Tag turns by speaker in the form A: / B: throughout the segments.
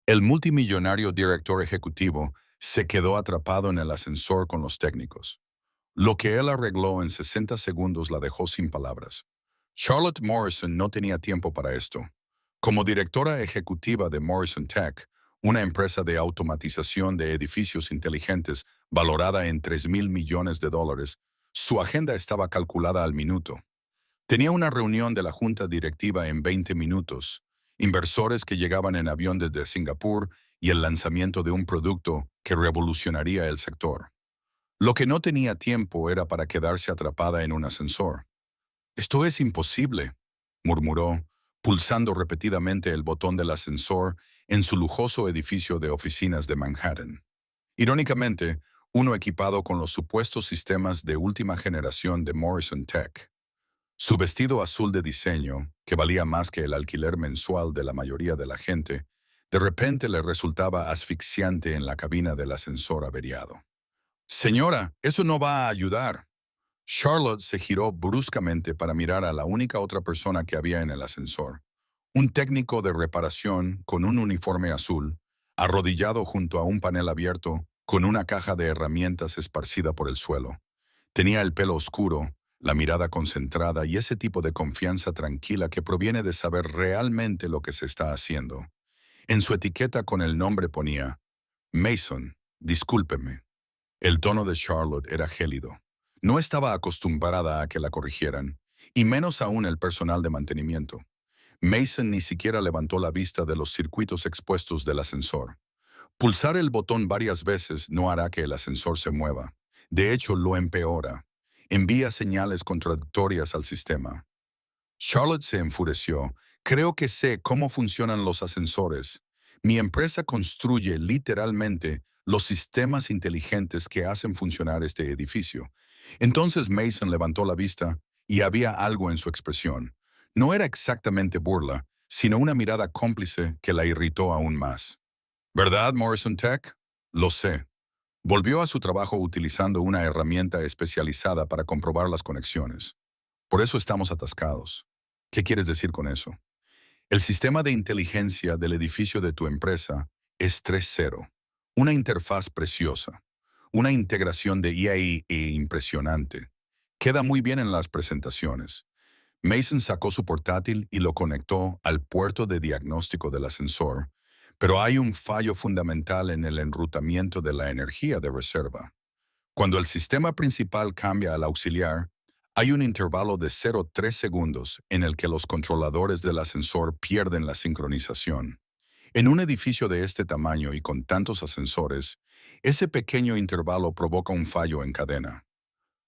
A: El multimillonario director ejecutivo se quedó atrapado en el ascensor con los técnicos. Lo que él arregló en 60 segundos la dejó sin palabras. Charlotte Morrison no tenía tiempo para esto. Como directora ejecutiva de Morrison Tech, una empresa de automatización de edificios inteligentes valorada en $3.000 millones, su agenda estaba calculada al minuto. Tenía una reunión de la junta directiva en 20 minutos, inversores que llegaban en avión desde Singapur y el lanzamiento de un producto que revolucionaría el sector. Lo que no tenía tiempo era para quedarse atrapada en un ascensor. «Esto es imposible», murmuró, pulsando repetidamente el botón del ascensor en su lujoso edificio de oficinas de Manhattan. Irónicamente, uno equipado con los supuestos sistemas de última generación de Morrison Tech. Su vestido azul de diseño, que valía más que el alquiler mensual de la mayoría de la gente, de repente le resultaba asfixiante en la cabina del ascensor averiado. «Señora, eso no va a ayudar». Charlotte se giró bruscamente para mirar a la única otra persona que había en el ascensor. Un técnico de reparación con un uniforme azul, arrodillado junto a un panel abierto, con una caja de herramientas esparcida por el suelo. Tenía el pelo oscuro, la mirada concentrada y ese tipo de confianza tranquila que proviene de saber realmente lo que se está haciendo. En su etiqueta con el nombre ponía, «Mason, discúlpeme». El tono de Charlotte era gélido. No estaba acostumbrada a que la corrigieran, y menos aún el personal de mantenimiento. Mason ni siquiera levantó la vista de los circuitos expuestos del ascensor. Pulsar el botón varias veces no hará que el ascensor se mueva. De hecho, lo empeora. Envía señales contradictorias al sistema. Charlotte se enfureció. «Creo que sé cómo funcionan los ascensores. Mi empresa construye literalmente los sistemas inteligentes que hacen funcionar este edificio». Entonces Mason levantó la vista y había algo en su expresión. No era exactamente burla, sino una mirada cómplice que la irritó aún más. «¿Verdad, Morrison Tech?» «Lo sé». Volvió a su trabajo utilizando una herramienta especializada para comprobar las conexiones. «Por eso estamos atascados». «¿Qué quieres decir con eso?» «El sistema de inteligencia del edificio de tu empresa es 3.0. Una interfaz preciosa. Una integración de IA impresionante. Queda muy bien en las presentaciones». Mason sacó su portátil y lo conectó al puerto de diagnóstico del ascensor, pero hay un fallo fundamental en el enrutamiento de la energía de reserva. Cuando el sistema principal cambia al auxiliar, hay un intervalo de 0,3 segundos en el que los controladores del ascensor pierden la sincronización. En un edificio de este tamaño y con tantos ascensores, ese pequeño intervalo provoca un fallo en cadena.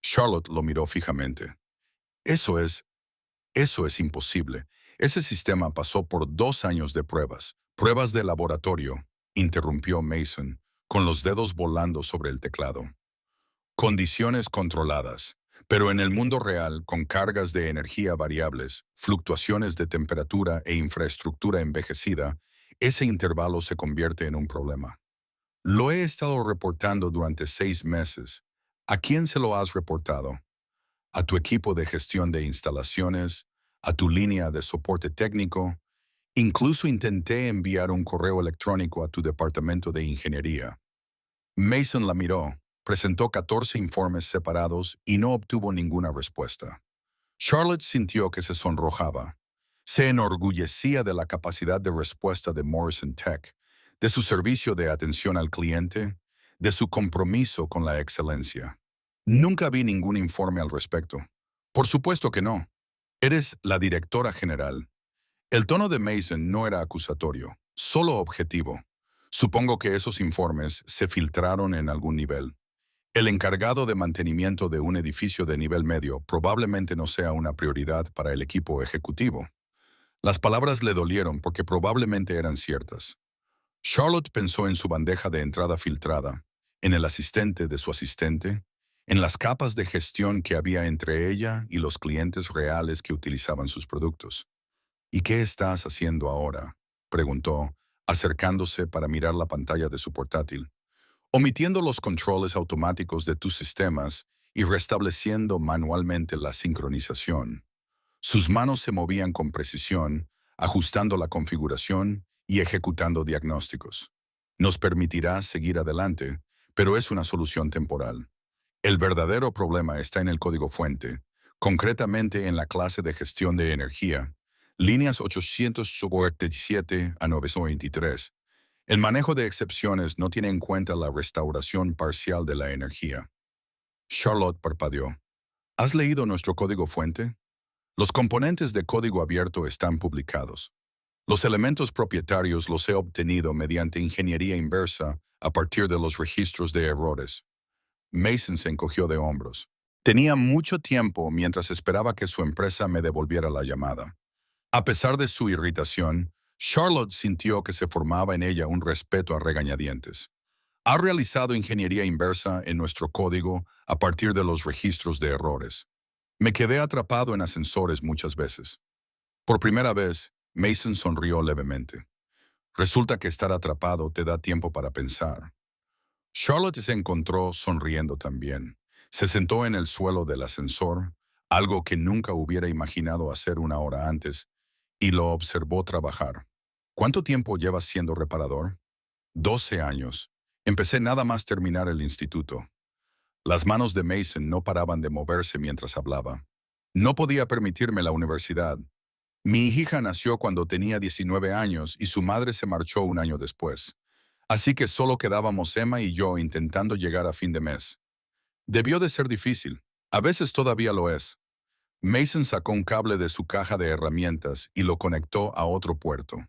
A: Charlotte lo miró fijamente. Eso es Eso es imposible. Ese sistema pasó por 2 años de pruebas. Pruebas de laboratorio, interrumpió Mason, con los dedos volando sobre el teclado. Condiciones controladas. Pero en el mundo real, con cargas de energía variables, fluctuaciones de temperatura e infraestructura envejecida, ese intervalo se convierte en un problema. Lo he estado reportando durante 6 meses. ¿A quién se lo has reportado? ¿A tu equipo de gestión de instalaciones? ¿A tu línea de soporte técnico? Incluso intenté enviar un correo electrónico a tu departamento de ingeniería. Mason la miró, presentó 14 informes separados y no obtuvo ninguna respuesta. Charlotte sintió que se sonrojaba. Se enorgullecía de la capacidad de respuesta de Morrison Tech, de su servicio de atención al cliente, de su compromiso con la excelencia. Nunca vi ningún informe al respecto. Por supuesto que no. Eres la directora general. El tono de Mason no era acusatorio, solo objetivo. Supongo que esos informes se filtraron en algún nivel. El encargado de mantenimiento de un edificio de nivel medio probablemente no sea una prioridad para el equipo ejecutivo. Las palabras le dolieron porque probablemente eran ciertas. Charlotte pensó en su bandeja de entrada filtrada, en el asistente de su asistente, en las capas de gestión que había entre ella y los clientes reales que utilizaban sus productos. «¿Y qué estás haciendo ahora?», preguntó, acercándose para mirar la pantalla de su portátil. «Omitiendo los controles automáticos de tus sistemas y restableciendo manualmente la sincronización». Sus manos se movían con precisión, ajustando la configuración y ejecutando diagnósticos. Nos permitirá seguir adelante, pero es una solución temporal. El verdadero problema está en el código fuente, concretamente en la clase de gestión de energía, líneas 847 a 923. El manejo de excepciones no tiene en cuenta la restauración parcial de la energía. Charlotte parpadeó. ¿Has leído nuestro código fuente? Los componentes de código abierto están publicados. Los elementos propietarios los he obtenido mediante ingeniería inversa a partir de los registros de errores. Mason se encogió de hombros. Tenía mucho tiempo mientras esperaba que su empresa me devolviera la llamada. A pesar de su irritación, Charlotte sintió que se formaba en ella un respeto a regañadientes. Ha realizado ingeniería inversa en nuestro código a partir de los registros de errores. Me quedé atrapado en ascensores muchas veces. Por primera vez, Mason sonrió levemente. Resulta que estar atrapado te da tiempo para pensar. Charlotte se encontró sonriendo también. Se sentó en el suelo del ascensor, algo que nunca hubiera imaginado hacer una hora antes, y lo observó trabajar. ¿Cuánto tiempo llevas siendo reparador? 12 años. Empecé nada más terminar el instituto. Las manos de Mason no paraban de moverse mientras hablaba. No podía permitirme la universidad. Mi hija nació cuando tenía 19 años y su madre se marchó un año después. Así que solo quedábamos Emma y yo intentando llegar a fin de mes. Debió de ser difícil. A veces todavía lo es. Mason sacó un cable de su caja de herramientas y lo conectó a otro puerto.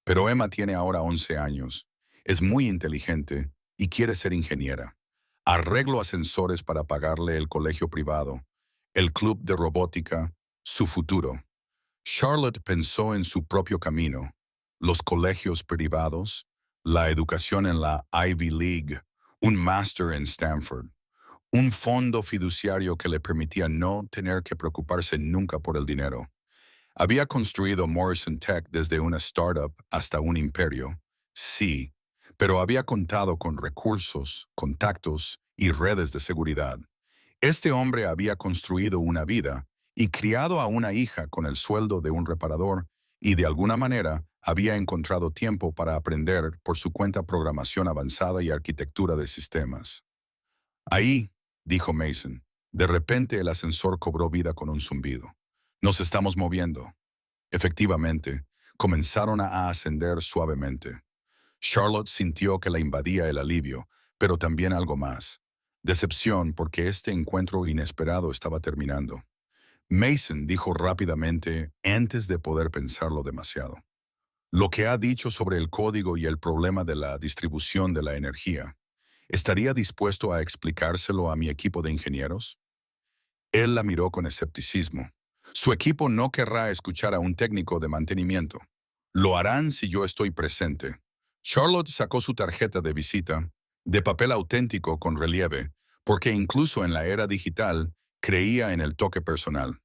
A: Pero Emma tiene ahora 11 años. Es muy inteligente y quiere ser ingeniera. Arreglo ascensores para pagarle el colegio privado, el club de robótica, su futuro. Charlotte pensó en su propio camino, los colegios privados, la educación en la Ivy League, un máster en Stanford, un fondo fiduciario que le permitía no tener que preocuparse nunca por el dinero. Había construido Morrison Tech desde una startup hasta un imperio, sí, pero había contado con recursos, contactos y redes de seguridad. Este hombre había construido una vida y criado a una hija con el sueldo de un reparador y de alguna manera había encontrado tiempo para aprender por su cuenta programación avanzada y arquitectura de sistemas. Ahí, dijo Mason, de repente el ascensor cobró vida con un zumbido. Nos estamos moviendo. Efectivamente, comenzaron a ascender suavemente. Charlotte sintió que la invadía el alivio, pero también algo más. Decepción porque este encuentro inesperado estaba terminando. Mason dijo rápidamente antes de poder pensarlo demasiado. Lo que ha dicho sobre el código y el problema de la distribución de la energía, ¿estaría dispuesto a explicárselo a mi equipo de ingenieros? Él la miró con escepticismo. Su equipo no querrá escuchar a un técnico de mantenimiento. Lo harán si yo estoy presente. Charlotte sacó su tarjeta de visita, de papel auténtico con relieve, porque incluso en la era digital creía en el toque personal.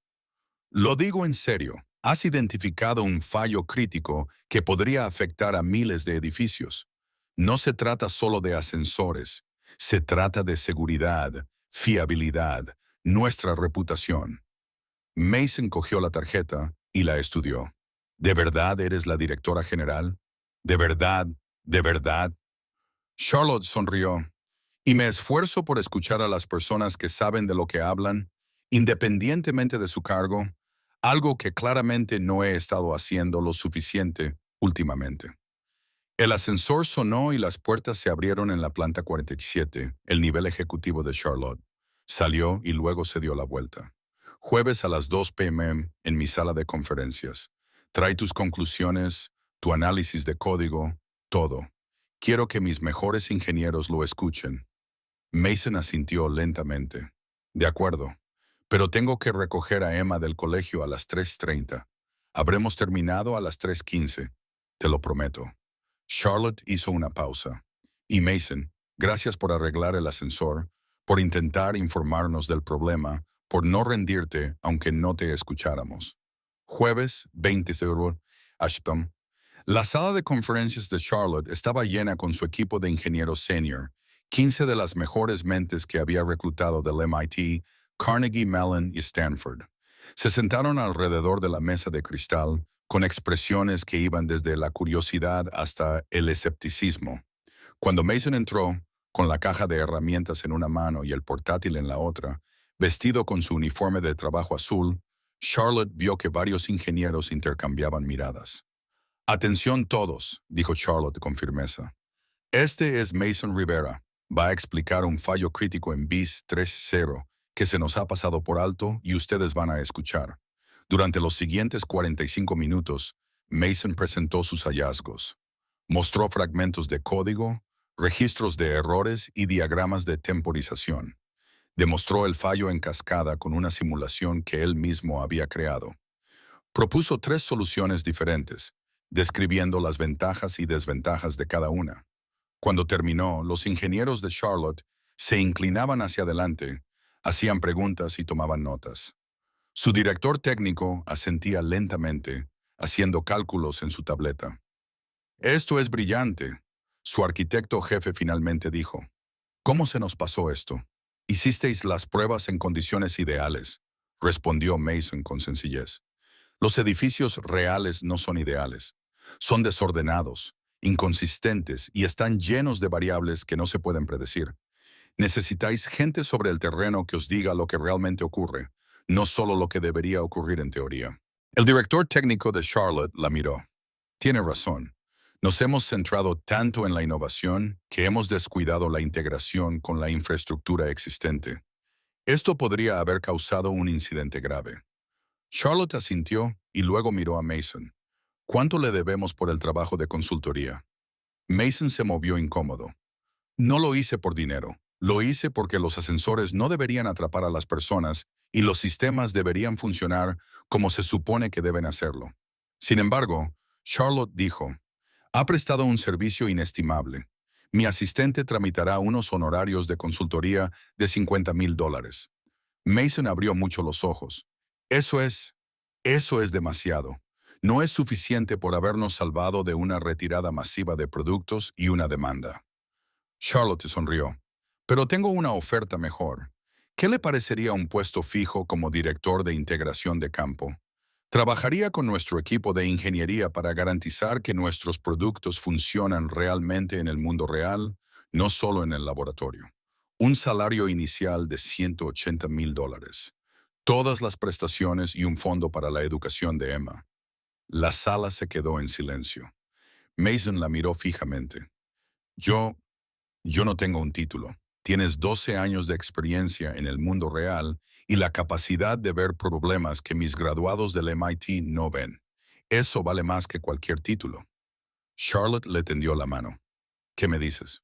A: Lo digo en serio, has identificado un fallo crítico que podría afectar a miles de edificios. No se trata solo de ascensores, se trata de seguridad, fiabilidad, nuestra reputación. Mason cogió la tarjeta y la estudió. ¿De verdad eres la directora general? ¿De verdad? ¿De verdad? Charlotte sonrió. Y me esfuerzo por escuchar a las personas que saben de lo que hablan, independientemente de su cargo, algo que claramente no he estado haciendo lo suficiente últimamente. El ascensor sonó y las puertas se abrieron en la planta 47, el nivel ejecutivo de Charlotte. Salió y luego se dio la vuelta. Jueves a las 2 p.m. en mi sala de conferencias. Trae tus conclusiones, tu análisis de código, todo. Quiero que mis mejores ingenieros lo escuchen. Mason asintió lentamente. De acuerdo, pero tengo que recoger a Emma del colegio a las 3:30. Habremos terminado a las 3:15. Te lo prometo. Charlotte hizo una pausa. Y Mason, gracias por arreglar el ascensor, por intentar informarnos del problema, por no rendirte aunque no te escucháramos. Jueves 20 de Ashton. La sala de conferencias de Charlotte estaba llena con su equipo de ingenieros senior, 15 de las mejores mentes que había reclutado del MIT, Carnegie Mellon y Stanford. Se sentaron alrededor de la mesa de cristal, con expresiones que iban desde la curiosidad hasta el escepticismo. Cuando Mason entró, con la caja de herramientas en una mano y el portátil en la otra, vestido con su uniforme de trabajo azul, Charlotte vio que varios ingenieros intercambiaban miradas. «Atención todos», dijo Charlotte con firmeza. «Este es Mason Rivera. Va a explicar un fallo crítico en BIS 3.0 que se nos ha pasado por alto y ustedes van a escuchar». Durante los siguientes 45 minutos, Mason presentó sus hallazgos. Mostró fragmentos de código, registros de errores y diagramas de temporización. Demostró el fallo en cascada con una simulación que él mismo había creado. Propuso 3 soluciones diferentes, describiendo las ventajas y desventajas de cada una. Cuando terminó, los ingenieros de Charlotte se inclinaban hacia adelante, hacían preguntas y tomaban notas. Su director técnico asentía lentamente, haciendo cálculos en su tableta. «Esto es brillante», su arquitecto jefe finalmente dijo. «¿Cómo se nos pasó esto?» «Hicisteis las pruebas en condiciones ideales», respondió Mason con sencillez. «Los edificios reales no son ideales. Son desordenados, inconsistentes y están llenos de variables que no se pueden predecir. Necesitáis gente sobre el terreno que os diga lo que realmente ocurre, no solo lo que debería ocurrir en teoría». El director técnico de Charlotte la miró. «Tiene razón. Nos hemos centrado tanto en la innovación que hemos descuidado la integración con la infraestructura existente. Esto podría haber causado un incidente grave». Charlotte asintió y luego miró a Mason. «¿Cuánto le debemos por el trabajo de consultoría?» Mason se movió incómodo. «No lo hice por dinero. Lo hice porque los ascensores no deberían atrapar a las personas y los sistemas deberían funcionar como se supone que deben hacerlo». Sin embargo, Charlotte dijo, «Ha prestado un servicio inestimable. Mi asistente tramitará unos honorarios de consultoría de $50,000. Mason abrió mucho los ojos. Eso es demasiado. No es suficiente por habernos salvado de una retirada masiva de productos y una demanda». Charlotte sonrió. «Pero tengo una oferta mejor. ¿Qué le parecería un puesto fijo como director de integración de campo? Trabajaría con nuestro equipo de ingeniería para garantizar que nuestros productos funcionan realmente en el mundo real, no solo en el laboratorio. Un salario inicial de $180,000. Todas las prestaciones y un fondo para la educación de Emma». La sala se quedó en silencio. Mason la miró fijamente. Yo no tengo un título. Tienes 12 años de experiencia en el mundo real y la capacidad de ver problemas que mis graduados del MIT no ven. Eso vale más que cualquier título». Charlotte le tendió la mano. «¿Qué me dices?»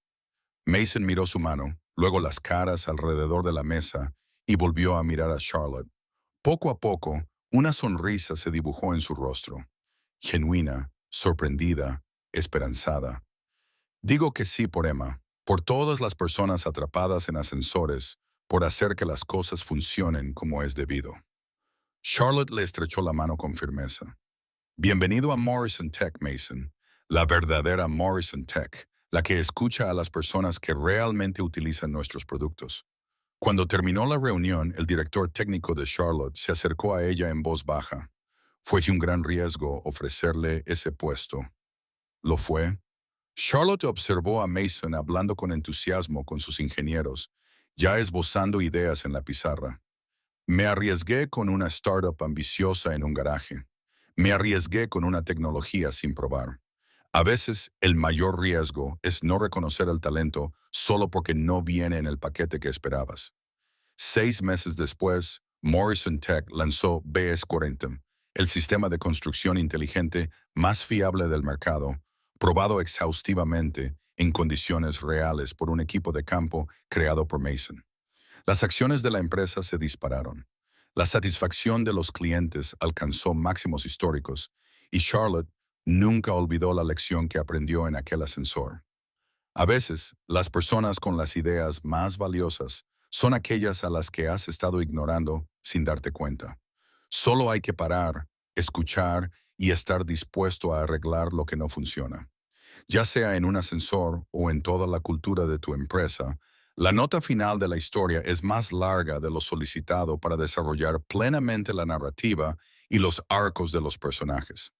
A: Mason miró su mano, luego las caras alrededor de la mesa y volvió a mirar a Charlotte. Poco a poco, una sonrisa se dibujó en su rostro. Genuina, sorprendida, esperanzada. «Digo que sí por Emma, por todas las personas atrapadas en ascensores, por hacer que las cosas funcionen como es debido». Charlotte le estrechó la mano con firmeza. «Bienvenido a Morrison Tech, Mason. La verdadera Morrison Tech, la que escucha a las personas que realmente utilizan nuestros productos». Cuando terminó la reunión, el director técnico de Charlotte se acercó a ella en voz baja. «Fue un gran riesgo ofrecerle ese puesto». «¿Lo fue?». Charlotte observó a Mason hablando con entusiasmo con sus ingenieros, ya esbozando ideas en la pizarra. «Me arriesgué con una startup ambiciosa en un garaje. Me arriesgué con una tecnología sin probar. A veces, el mayor riesgo es no reconocer el talento solo porque no viene en el paquete que esperabas». 6 meses después, Morrison Tech lanzó BS40, el sistema de construcción inteligente más fiable del mercado, probado exhaustivamente en condiciones reales por un equipo de campo creado por Mason. Las acciones de la empresa se dispararon. La satisfacción de los clientes alcanzó máximos históricos y Charlotte nunca olvidó la lección que aprendió en aquel ascensor. A veces, las personas con las ideas más valiosas son aquellas a las que has estado ignorando sin darte cuenta. Solo hay que parar, escuchar y estar dispuesto a arreglar lo que no funciona. Ya sea en un ascensor o en toda la cultura de tu empresa, la nota final de la historia es más larga de lo solicitado para desarrollar plenamente la narrativa y los arcos de los personajes.